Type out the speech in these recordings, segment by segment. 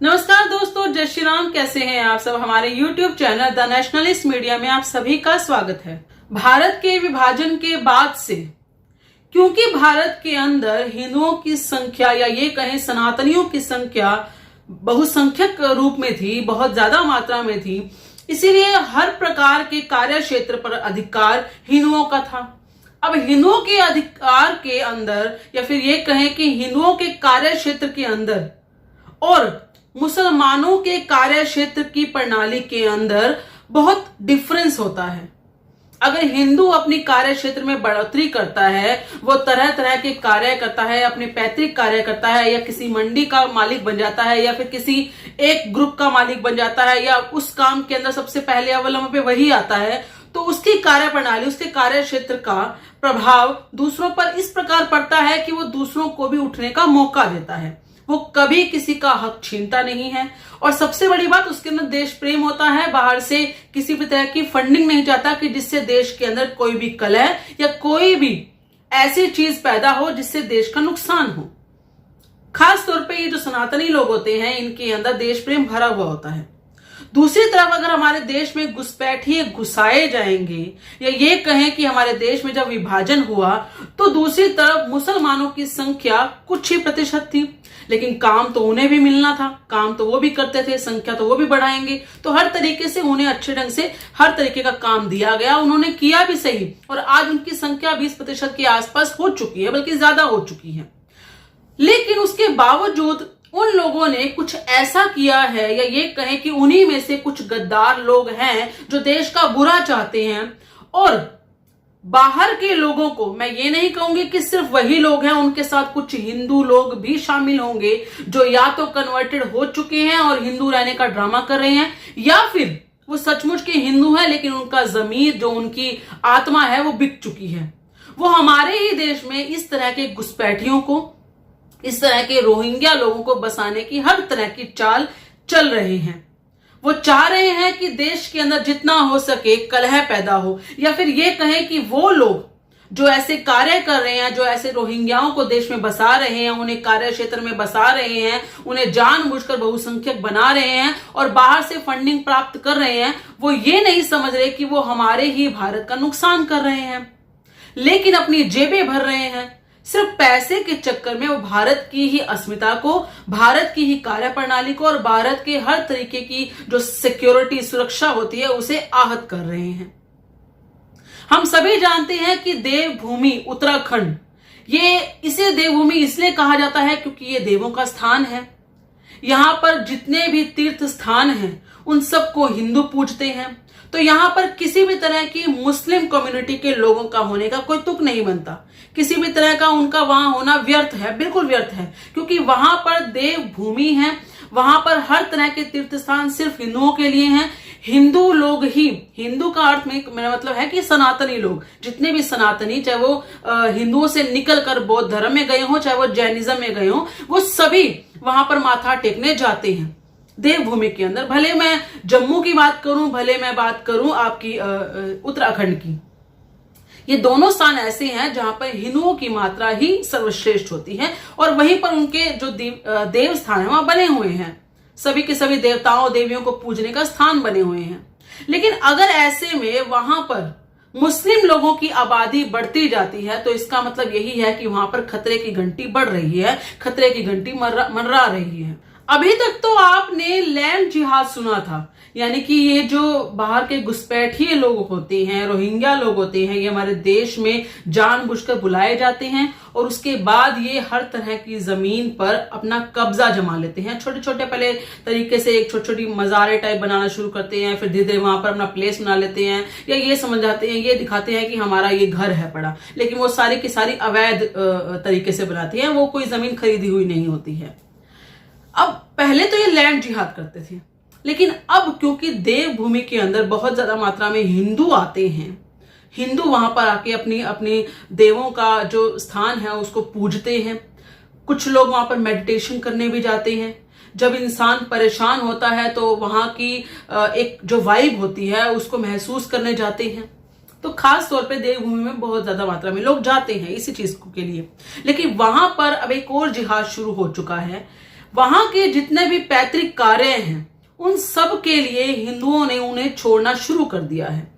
नमस्कार दोस्तों, जय श्री राम। कैसे हैं आप सब। हमारे YouTube channel the nationalist media में आप सभी का स्वागत है। भारत के विभाजन के बाद से क्योंकि भारत के अंदर हिंदुओं की संख्या या ये कहें सनातनियों की संख्या बहुसंख्यक रूप में थी, बहुत ज्यादा मात्रा में थी, इसीलिए हर प्रकार के कार्य क्षेत्र पर अधिकार हिंदुओं का था। अब हिंदुओं के अधिकार के अंदर या फिर ये कहें कि हिंदुओं के कार्य क्षेत्र के अंदर और मुसलमानों के कार्य क्षेत्र की प्रणाली के अंदर बहुत डिफरेंस होता है। अगर हिंदू अपनी कार्य क्षेत्र में बढ़ोतरी करता है, वो तरह तरह के कार्य करता है, अपने पैतृक कार्य करता है, या किसी मंडी का मालिक बन जाता है, या फिर किसी एक ग्रुप का मालिक बन जाता है, या उस काम के अंदर सबसे पहले अवलंब पे वही आता है, तो उसकी कार्य प्रणाली, उसके कार्य क्षेत्र का प्रभाव दूसरों पर इस प्रकार पड़ता है कि वो दूसरों को भी उठने का मौका देता है। वो कभी किसी का हक छीनता नहीं है। और सबसे बड़ी बात, उसके अंदर देश प्रेम होता है। बाहर से किसी भी तरह की फंडिंग नहीं चाहता कि जिससे देश के अंदर कोई भी कलह या कोई भी ऐसी चीज पैदा हो जिससे देश का नुकसान हो। खास तौर पे ये जो सनातनी लोग होते हैं, इनके अंदर देश प्रेम भरा हुआ होता है। दूसरी तरफ अगर हमारे देश में घुसपैठिए घुसाए जाएंगे, या ये कहें कि हमारे देश में जब विभाजन हुआ तो दूसरी तरफ मुसलमानों की संख्या कुछ ही प्रतिशत थी, लेकिन काम तो उन्हें भी मिलना था, काम तो वो भी करते थे, संख्या तो वो भी बढ़ाएंगे, तो हर तरीके से उन्हें अच्छे ढंग से हर तरीके का काम दिया गया। उन्होंने किया भी सही, और आज उनकी संख्या 20% के आसपास हो चुकी है, बल्कि ज्यादा हो चुकी है। लेकिन उसके बावजूद उन लोगों ने कुछ ऐसा किया है, या ये कहें कि उन्हीं में से कुछ गद्दार लोग हैं जो देश का बुरा चाहते हैं। और बाहर के लोगों को, मैं ये नहीं कहूंगी कि सिर्फ वही लोग हैं, उनके साथ कुछ हिंदू लोग भी शामिल होंगे जो या तो कन्वर्टेड हो चुके हैं और हिंदू रहने का ड्रामा कर रहे हैं, या फिर वो सचमुच के हिंदू हैं लेकिन उनका जमीर, जो उनकी आत्मा है, वो बिक चुकी है। वो हमारे ही देश में इस तरह के घुसपैठियों को, इस तरह के रोहिंग्या लोगों को बसाने की हर तरह की चाल चल रहे हैं। वो चाह रहे हैं कि देश के अंदर जितना हो सके कलह पैदा हो, या फिर ये कहें कि वो लोग जो ऐसे कार्य कर रहे हैं, जो ऐसे रोहिंग्याओं को देश में बसा रहे हैं, उन्हें कार्य क्षेत्र में बसा रहे हैं, उन्हें जानबूझकर बहुसंख्यक बना रहे हैं और बाहर से फंडिंग प्राप्त कर रहे हैं, वो ये नहीं समझ रहे कि वो हमारे ही भारत का नुकसान कर रहे हैं, लेकिन अपनी जेबें भर रहे हैं। सिर्फ पैसे के चक्कर में वो भारत की ही अस्मिता को, भारत की ही कार्यप्रणाली को और भारत के हर तरीके की जो सिक्योरिटी, सुरक्षा होती है, उसे आहत कर रहे हैं। हम सभी जानते हैं कि देवभूमि उत्तराखंड, इसे देवभूमि इसलिए कहा जाता है क्योंकि ये देवों का स्थान है। यहां पर जितने भी तीर्थ स्थान हैं उन सबको हिंदू पूजते हैं, तो यहां पर किसी भी तरह की मुस्लिम कम्युनिटी के लोगों का होने का कोई तुक नहीं बनता। किसी भी तरह का उनका वहां होना व्यर्थ है, बिल्कुल व्यर्थ है, क्योंकि वहां पर देवभूमि है। वहां पर हर तरह के तीर्थ स्थान सिर्फ हिंदुओं के लिए हैं। हिंदू लोग ही, हिंदू का अर्थ में मेरा मतलब है कि सनातनी लोग, जितने भी सनातनी, चाहे वो हिंदुओं से निकल कर बौद्ध धर्म में गए हों, चाहे वो जैनिज्म में गए हों, वो सभी वहां पर माथा टेकने जाते हैं देवभूमि के अंदर। भले मैं जम्मू की बात करूं, भले मैं बात करूं आपकी उत्तराखंड की, ये दोनों स्थान ऐसे हैं जहां पर हिंदुओं की मात्रा ही सर्वश्रेष्ठ होती है, और वहीं पर उनके जो देव स्थान है वहां बने हुए हैं, सभी के सभी देवताओं देवियों को पूजने का स्थान बने हुए हैं। लेकिन अगर ऐसे में वहां पर मुस्लिम लोगों की आबादी बढ़ती जाती है, तो इसका मतलब यही है कि वहां पर खतरे की घंटी बढ़ रही है, खतरे की घंटी मंडरा रही है। अभी तक तो आपने लैंड जिहाद सुना था, यानी कि ये जो बाहर के घुसपैठिए लोग होते हैं, रोहिंग्या लोग होते हैं, ये हमारे देश में जानबूझकर बुलाए जाते हैं और उसके बाद ये हर तरह की जमीन पर अपना कब्जा जमा लेते हैं। छोटे छोटे पहले तरीके से एक छोटी छोटी मज़ारे टाइप बनाना शुरू करते हैं, फिर धीरे धीरे वहां पर अपना प्लेस बना लेते हैं, या ये समझ जाते हैं, ये दिखाते हैं कि हमारा ये घर है पड़ा, लेकिन वो सारी की सारी अवैध तरीके से बनाते हैं, वो कोई जमीन खरीदी हुई नहीं होती है। अब पहले तो ये लैंड जिहाद करते थे, लेकिन अब क्योंकि देवभूमि के अंदर बहुत ज्यादा मात्रा में हिंदू आते हैं, हिंदू वहां पर आके अपनी अपनी देवों का जो स्थान है उसको पूजते हैं। कुछ लोग वहां पर मेडिटेशन करने भी जाते हैं। जब इंसान परेशान होता है तो वहां की एक जो वाइब होती है उसको महसूस करने जाते हैं। तो खास तौर पे देवभूमि में बहुत ज्यादा मात्रा में लोग जाते हैं इसी चीज के लिए। लेकिन वहां पर अब एक और जिहाद शुरू हो चुका है। वहां के जितने भी पैतृक कार्य हैं उन सब के लिए हिंदुओं ने उन्हें छोड़ना शुरू कर दिया है।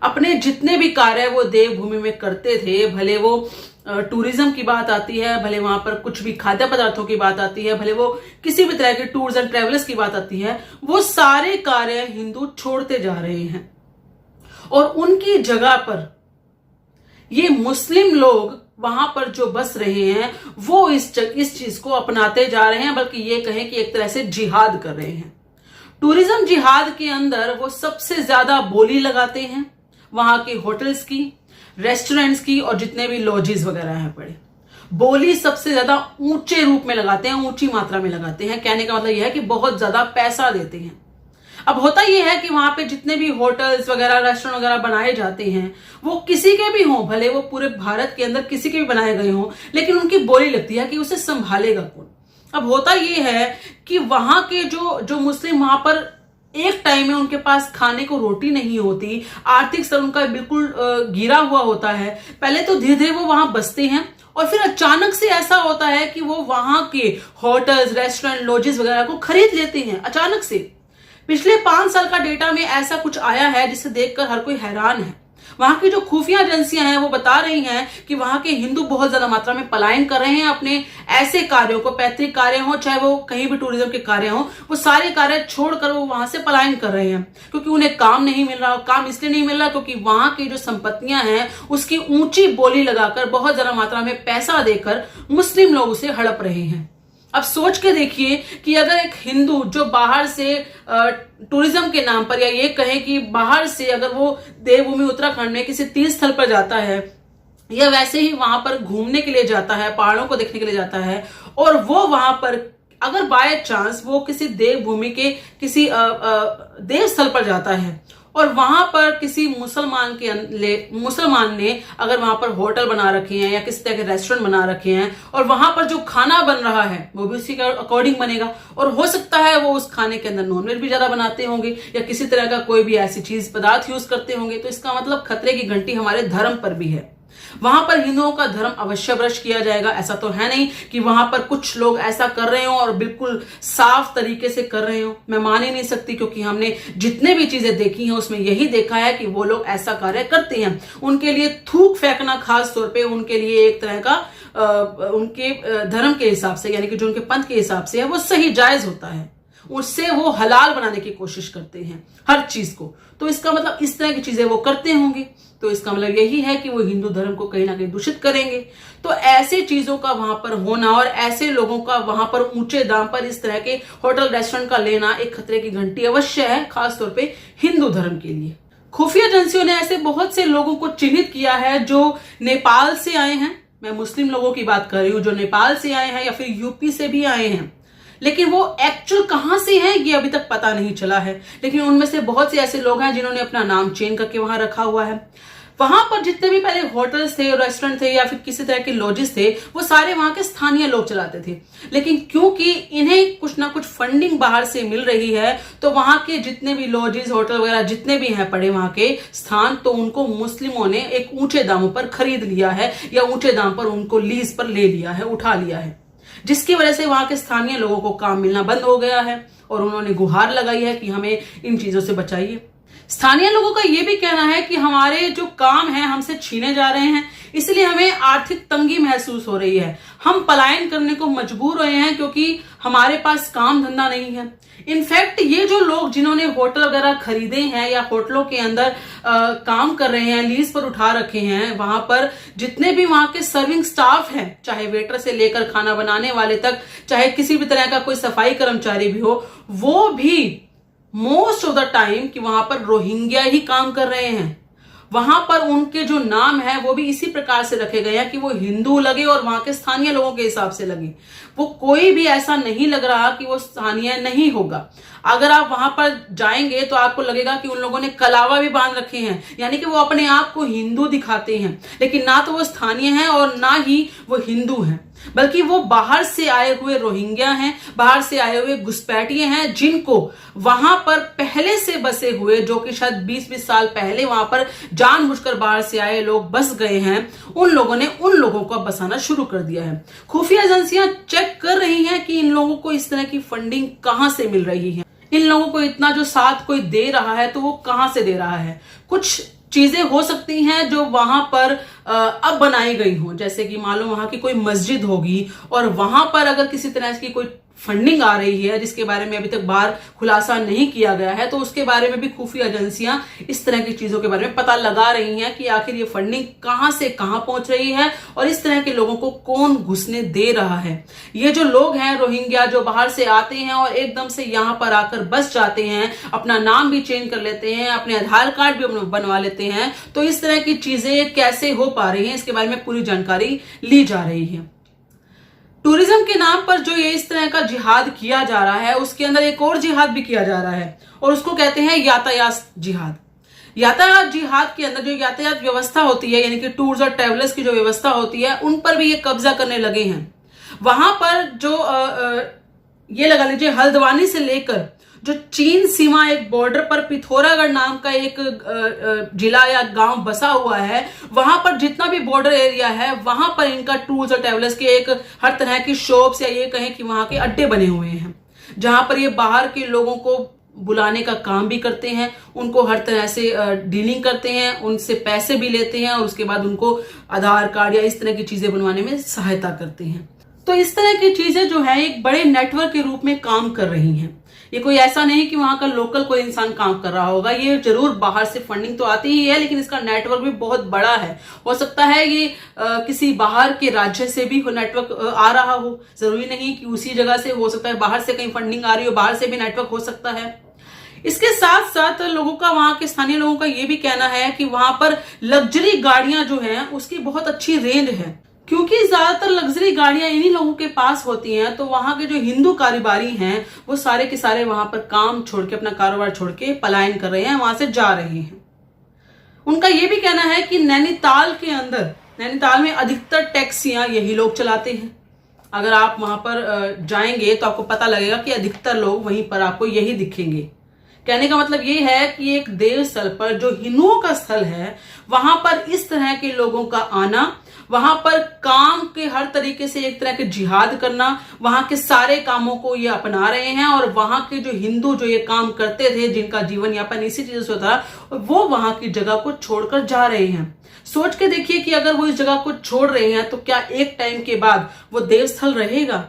अपने जितने भी कार्य वो देवभूमि में करते थे, भले वो टूरिज्म की बात आती है, भले वहां पर कुछ भी खाद्य पदार्थों की बात आती है, भले वो किसी भी तरह के टूर्स एंड ट्रेवल्स की बात आती है, वो सारे कार्य हिंदू छोड़ते जा रहे हैं और उनकी जगह पर ये मुस्लिम लोग वहां पर जो बस रहे हैं वो इस चीज को अपनाते जा रहे हैं, बल्कि ये कहें कि एक तरह से जिहाद कर रहे हैं। टूरिज्म जिहाद के अंदर वो सबसे ज्यादा बोली लगाते हैं वहां के होटल्स की, रेस्टोरेंट्स की और जितने भी लॉजेस वगैरह हैं पड़े। बोली सबसे ज्यादा ऊंचे रूप में लगाते हैं, ऊंची मात्रा में लगाते हैं। कहने का मतलब यह है कि बहुत ज्यादा पैसा देते हैं। अब होता यह है कि वहां पे जितने भी होटल्स वगैरह, रेस्टोरेंट वगैरह बनाए जाते हैं वो किसी के भी हों, भले वो पूरे भारत के अंदर किसी के भी बनाए गए हों, लेकिन उनकी बोली लगती है कि उसे संभालेगा कौन। अब होता यह है कि वहां के जो मुस्लिम वहां पर एक टाइम में उनके पास खाने को रोटी नहीं होती, आर्थिक स्तर उनका बिल्कुल गिरा हुआ होता है। पहले तो धीरे धीरे वो वहां बसते हैं और फिर अचानक से ऐसा होता है कि वो वहां के होटल्स, रेस्टोरेंट, लॉजेस वगैरह को खरीद लेते हैं अचानक से। पिछले 5 साल का डेटा में ऐसा कुछ आया है जिसे देखकर हर कोई हैरान है। वहां की जो खुफिया एजेंसियां हैं वो बता रही हैं कि वहां के हिंदू बहुत ज्यादा मात्रा में पलायन कर रहे हैं अपने ऐसे कार्यों को, पैतृक कार्य हो चाहे वो कहीं भी टूरिज्म के कार्य हो, वो सारे कार्य छोड़कर वो वहां से पलायन कर रहे हैं क्योंकि उन्हें काम नहीं मिल रहा। काम इसलिए नहीं मिल रहा क्योंकि वहां की जो संपत्तियां हैं उसकी ऊंची बोली लगाकर, बहुत ज्यादा मात्रा में पैसा देकर मुस्लिम लोग उसे हड़प रहे हैं। अब सोच के देखिए कि अगर एक हिंदू जो बाहर से टूरिज्म के नाम पर, या ये कहें कि बाहर से अगर वो देवभूमि उत्तराखंड में किसी तीर्थ स्थल पर जाता है या वैसे ही वहां पर घूमने के लिए जाता है, पहाड़ों को देखने के लिए जाता है, और वो वहां पर अगर बाय चांस वो किसी देवभूमि के किसी देव स्थल पर जाता है और वहां पर किसी मुसलमान ने अगर वहां पर होटल बना रखे हैं या किसी तरह के रेस्टोरेंट बना रखे हैं और वहां पर जो खाना बन रहा है वो भी उसी के अकॉर्डिंग बनेगा, और हो सकता है वो उस खाने के अंदर नॉनवेज भी ज्यादा बनाते होंगे या किसी तरह का कोई भी ऐसी चीज पदार्थ यूज करते होंगे, तो इसका मतलब खतरे की घंटी हमारे धर्म पर भी है। वहां पर हिंदुओं का धर्म अवश्य भ्रष्ट किया जाएगा। ऐसा तो है नहीं कि वहां पर कुछ लोग ऐसा कर रहे हो और बिल्कुल साफ तरीके से कर रहे हो। मैं मान ही नहीं सकती क्योंकि हमने जितने भी चीजें देखी हैं उसमें यही देखा है कि वो लोग ऐसा कार्य करते हैं। उनके लिए थूक फेंकना खास तौर पे उनके लिए एक तरह का उनके धर्म के हिसाब से, यानी कि जो उनके पंथ के हिसाब से है वो सही जायज होता है, उससे वो हलाल बनाने की कोशिश करते हैं हर चीज को। तो इसका मतलब इस तरह की चीजें वो करते होंगे, तो इसका मतलब यही है कि वो हिंदू धर्म को कहीं ना कहीं दूषित करेंगे। तो ऐसे चीजों का वहां पर होना और ऐसे लोगों का वहां पर ऊंचे दाम पर इस तरह के होटल रेस्टोरेंट का लेना एक खतरे की घंटी अवश्य है, खासतौर पे हिंदू धर्म के लिए। खुफिया एजेंसियों ने ऐसे बहुत से लोगों को चिन्हित किया है जो नेपाल से आए हैं। मैं मुस्लिम लोगों की बात कर रही हूं जो नेपाल से आए हैं या फिर यूपी से भी आए हैं, लेकिन वो एक्चुअल कहां से हैं ये अभी तक पता नहीं चला है। लेकिन उनमें से बहुत से ऐसे लोग हैं जिन्होंने अपना नाम चेंज करके वहां रखा हुआ है। वहां पर जितने भी पहले होटल्स थे, रेस्टोरेंट थे या फिर किसी तरह के लॉजेस थे, वो सारे वहां के स्थानीय लोग चलाते थे। लेकिन क्योंकि इन्हें कुछ ना कुछ फंडिंग बाहर से मिल रही है, तो वहां के जितने भी लॉजेस, होटल वगैरह जितने भी हैं पड़े वहां के स्थान, तो उनको मुस्लिमों ने एक ऊंचे दामों पर खरीद लिया है या ऊंचे दाम पर उनको लीज पर ले लिया है, उठा लिया है, जिसकी वजह से वहां के स्थानीय लोगों को काम मिलना बंद हो गया है और उन्होंने गुहार लगाई है कि हमें इन चीजों से बचाइए। स्थानीय लोगों का यह भी कहना है कि हमारे जो काम है हमसे छीने जा रहे हैं, इसलिए हमें आर्थिक तंगी महसूस हो रही है। हम पलायन करने को मजबूर हुए हैं क्योंकि हमारे पास काम धंधा नहीं है। इनफैक्ट ये जो लोग जिन्होंने होटल वगैरह खरीदे हैं या होटलों के अंदर काम कर रहे हैं, लीज पर उठा रखे हैं, वहां पर जितने भी वहां के सर्विंग स्टाफ हैं, चाहे वेटर से लेकर खाना बनाने वाले तक, चाहे किसी भी तरह का कोई सफाई कर्मचारी भी हो, वो भी मोस्ट ऑफ द टाइम कि वहां पर रोहिंग्या ही काम कर रहे हैं। वहां पर उनके जो नाम है वो भी इसी प्रकार से रखे गए हैं कि वो हिंदू लगे और वहां के स्थानीय लोगों के हिसाब से लगे। वो कोई भी ऐसा नहीं लग रहा कि वो स्थानीय नहीं होगा। अगर आप वहां पर जाएंगे तो आपको लगेगा कि उन लोगों ने कलावा भी बांध रखे हैं, यानी कि वो अपने आप को हिंदू दिखाते हैं, लेकिन ना तो वो स्थानीय हैं और ना ही वो हिंदू हैं। बल्कि वो बाहर से आए हुए रोहिंग्या हैं, बाहर से आए हुए घुसपैठिए हैं, जिनको वहां पर पहले से बसे हुए, जो कि शायद 20-20 साल पहले वहां पर जानबूझकर बाहर से आए लोग बस गए हैं, उन लोगों ने उन लोगों को बसाना शुरू कर दिया है। खुफिया एजेंसियां चेक कर रही हैं कि इन लोगों को इस तरह की फंडिंग कहां से मिल रही है, इन लोगों को इतना जो साथ कोई दे रहा है तो वो कहां से दे रहा है। कुछ चीजें हो सकती हैं जो वहां पर अब बनाई गई हो, जैसे कि मान लो वहां की कोई मस्जिद होगी और वहां पर अगर किसी तरह की कोई फंडिंग आ रही है जिसके बारे में अभी तक बाहर खुलासा नहीं किया गया है, तो उसके बारे में भी खुफिया एजेंसियां इस तरह की चीजों के बारे में पता लगा रही हैं कि आखिर ये फंडिंग कहां से कहां पहुंच रही है और इस तरह के लोगों को कौन घुसने दे रहा है। ये जो लोग हैं रोहिंग्या, जो बाहर से आते हैं और एकदम से यहां पर आकर बस जाते हैं, अपना नाम भी चेंज कर लेते हैं, अपने आधार कार्ड भी बनवा लेते हैं, तो इस तरह की चीजें कैसे हो पा रही हैं, इसके बारे में पूरी जानकारी ली जा रही है। टूरिज्म के नाम पर जो ये इस तरह का जिहाद किया जा रहा है, उसके अंदर एक और जिहाद भी किया जा रहा है और उसको कहते हैं यातायात जिहाद। यातायात जिहाद के अंदर जो यातायात व्यवस्था होती है, यानी कि टूर्स और ट्रेवलर्स की जो व्यवस्था होती है, उन पर भी ये कब्जा करने लगे हैं। वहां पर जो ये लगा लीजिए हल्द्वानी से लेकर जो चीन सीमा, एक बॉर्डर पर पिथौरागढ़ नाम का एक जिला या गांव बसा हुआ है, वहां पर जितना भी बॉर्डर एरिया है वहां पर इनका टूर्स और ट्रेवलर्स के एक हर तरह की शॉप्स या ये कहें कि वहां के अड्डे बने हुए हैं, जहां पर ये बाहर के लोगों को बुलाने का काम भी करते हैं, उनको हर तरह से डीलिंग करते हैं, उनसे पैसे भी लेते हैं और उसके बाद उनको आधार कार्ड या इस तरह की चीजें बनवाने में सहायता करते हैं। तो इस तरह की चीजें जो है एक बड़े नेटवर्क के रूप में काम कर रही हैं। ये कोई ऐसा नहीं कि वहां का लोकल कोई इंसान काम कर रहा होगा, ये जरूर बाहर से फंडिंग तो आती ही है, लेकिन इसका नेटवर्क भी बहुत बड़ा है। हो सकता है ये किसी बाहर के राज्य से भी नेटवर्क आ रहा हो, जरूरी नहीं कि उसी जगह से, हो सकता है बाहर से कहीं फंडिंग आ रही हो, बाहर से भी नेटवर्क हो सकता है। इसके साथ साथ लोगों का, वहां के स्थानीय लोगों का ये भी कहना है कि वहां पर लग्जरी गाड़ियां जो हैं उसकी बहुत अच्छी रेंज है, क्योंकि ज्यादातर लग्जरी गाड़ियां इन्हीं लोगों के पास होती हैं। तो वहां के जो हिंदू कारोबारी हैं वो सारे के सारे वहां पर काम छोड़ के, अपना कारोबार छोड़ के पलायन कर रहे हैं, वहां से जा रहे हैं। उनका ये भी कहना है कि नैनीताल के अंदर, नैनीताल में अधिकतर टैक्सियां यही लोग चलाते हैं। अगर आप वहां पर जाएंगे तो आपको पता लगेगा कि अधिकतर लोग वहीं पर आपको यही दिखेंगे। कहने का मतलब ये है कि एक देव स्थल पर, जो हिंदुओं का स्थल है, वहां पर इस तरह के लोगों का आना, वहां पर काम के हर तरीके से एक तरह के जिहाद करना, वहां के सारे कामों को ये अपना रहे हैं और वहां के जो हिंदू जो ये काम करते थे, जिनका जीवन यापन इसी चीजों से होता, वो वहां की जगह को छोड़कर जा रहे हैं। सोच के देखिए कि अगर वो इस जगह को छोड़ रहे हैं तो क्या एक टाइम के बाद वो देवस्थल रहेगा?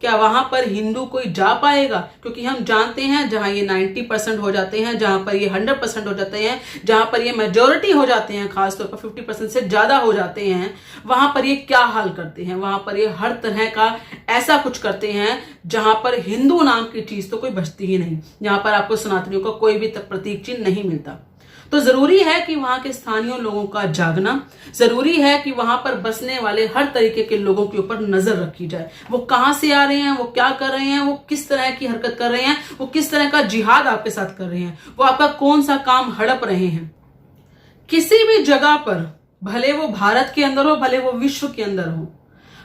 क्या वहां पर हिंदू कोई जा पाएगा? क्योंकि हम जानते हैं जहां ये 90% हो जाते हैं, जहां पर ये 100% हो जाते हैं, जहां पर ये मेजोरिटी हो जाते हैं, खासतौर पर 50% से ज्यादा हो जाते हैं, वहां पर ये क्या हाल करते हैं? वहां पर ये हर तरह का ऐसा कुछ करते हैं जहां पर हिंदू नाम की चीज तो कोई बचती ही नहीं, जहां पर आपको सनातनियों का कोई भी प्रतीक चिन्ह नहीं मिलता। तो जरूरी है कि वहां के स्थानीय लोगों का जागना, जरूरी है कि वहां पर बसने वाले हर तरीके के लोगों के ऊपर नजर रखी जाए। वो कहां से आ रहे हैं, वो क्या कर रहे हैं, वो किस तरह की हरकत कर रहे हैं, वो किस तरह का जिहाद आपके साथ कर रहे हैं, वो आपका कौन सा काम हड़प रहे हैं। किसी भी जगह पर, भले वो भारत के अंदर हो, भले वो विश्व के अंदर हो,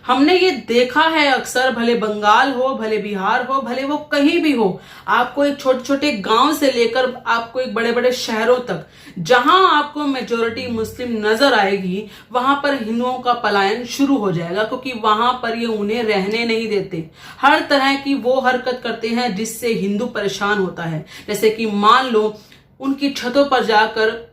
हमने ये देखा है अक्सर, भले बंगाल हो, भले बिहार हो, भले वो कहीं भी हो, आपको एक छोटे छोटे गांव से लेकर आपको एक बड़े बड़े शहरों तक, जहां आपको मेजोरिटी मुस्लिम नजर आएगी, वहां पर हिंदुओं का पलायन शुरू हो जाएगा, क्योंकि वहां पर ये उन्हें रहने नहीं देते। हर तरह की वो हरकत करते हैं जिससे हिंदू परेशान होता है। जैसे कि मान लो उनकी छतों पर जाकर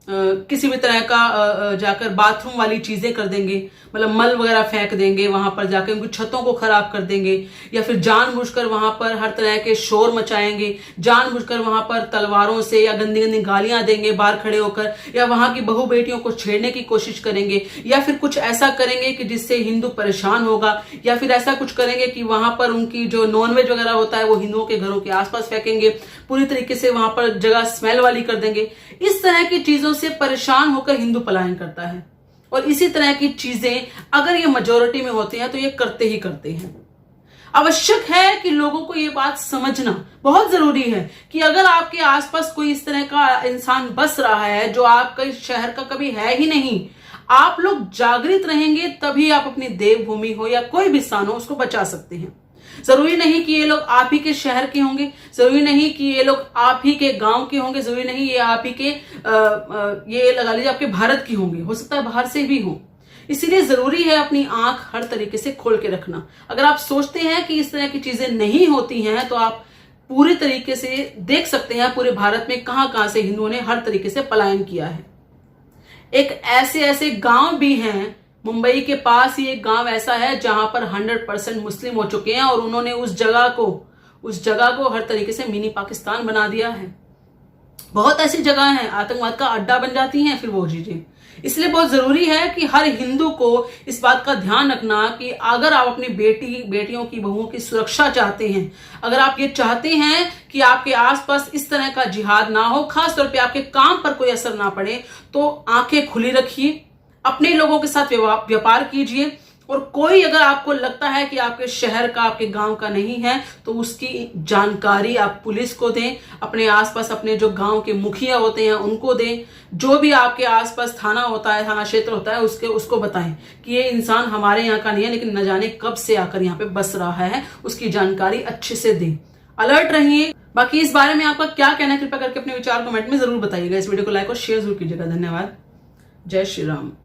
किसी भी तरह का जाकर बाथरूम वाली चीजें कर देंगे, मतलब मल वगैरह फेंक देंगे, वहां पर जाकर उनकी छतों को खराब कर देंगे, या फिर जानबूझकर वहां पर हर तरह के शोर मचाएंगे, जानबूझकर वहां पर तलवारों से या गंदी गंदी गालियां देंगे बाहर खड़े होकर, या वहां की बहू बेटियों को छेड़ने की कोशिश करेंगे, या फिर कुछ ऐसा करेंगे कि जिससे हिंदू परेशान होगा, या फिर ऐसा कुछ करेंगे कि वहां पर उनकी जो नॉनवेज वगैरह होता है वो हिंदुओं के घरों के आसपास फेंकेंगे, पूरी तरीके से वहां पर जगह स्मेल वाली कर देंगे। इस तरह की चीजों से परेशान होकर हिंदू पलायन करता है। और इसी तरह की चीजें अगर ये मेजोरिटी में होती हैं तो ये करते ही करते हैं। आवश्यक है कि लोगों को ये बात समझना बहुत जरूरी है कि अगर आपके आसपास कोई इस तरह का इंसान बस रहा है जो आपके शहर का कभी है ही नहीं, आप लोग जागृत रहेंगे तभी आप अपनी देवभूमि हो या कोई भी स्थान हो उसको बचा सकते हैं। जरूरी नहीं कि ये लोग आप ही के शहर के होंगे, जरूरी नहीं कि ये लोग आप ही के गांव के होंगे, जरूरी नहीं ये आप ही के ये लगा लीजिए आपके भारत की होंगे, हो सकता है बाहर से भी हो। इसीलिए जरूरी है अपनी आंख हर तरीके से खोल के रखना। अगर आप सोचते हैं कि इस तरह की चीजें नहीं होती हैं तो आप पूरी तरीके से देख सकते हैं पूरे भारत में कहां से हिंदुओं ने हर तरीके से पलायन किया है। एक ऐसे गांव भी हैं, मुंबई के पास ही एक गांव ऐसा है जहां पर 100% मुस्लिम हो चुके हैं और उन्होंने उस जगह को हर तरीके से मिनी पाकिस्तान बना दिया है। बहुत ऐसी जगह हैं आतंकवाद का अड्डा बन जाती हैं फिर वो चीजें। इसलिए बहुत जरूरी है कि हर हिंदू को इस बात का ध्यान रखना कि अगर आप अपनी बेटियों की बहुओं की सुरक्षा चाहते हैं, अगर आप ये चाहते हैं कि आपके आसपास इस तरह का जिहाद ना हो, खासतौर पे आपके काम पर कोई असर ना पड़े, तो आंखें खुली रखिए, अपने लोगों के साथ व्यापार कीजिए। और कोई अगर आपको लगता है कि आपके शहर का आपके गांव का नहीं है तो उसकी जानकारी आप पुलिस को दें, अपने आसपास अपने जो गांव के मुखिया होते हैं उनको दें, जो भी आपके आसपास थाना होता है, थाना क्षेत्र होता है, उसको बताएं कि ये इंसान हमारे यहाँ का नहीं है लेकिन न जाने कब से आकर यहाँ पे बस रहा है, उसकी जानकारी अच्छे से दें। अलर्ट रहिए। बाकी इस बारे में आपका क्या कहना है कृपया करके अपने विचार कमेंट में जरूर बताइएगा। इस वीडियो को लाइक और शेयर जरूर कीजिएगा। धन्यवाद। जय श्री राम।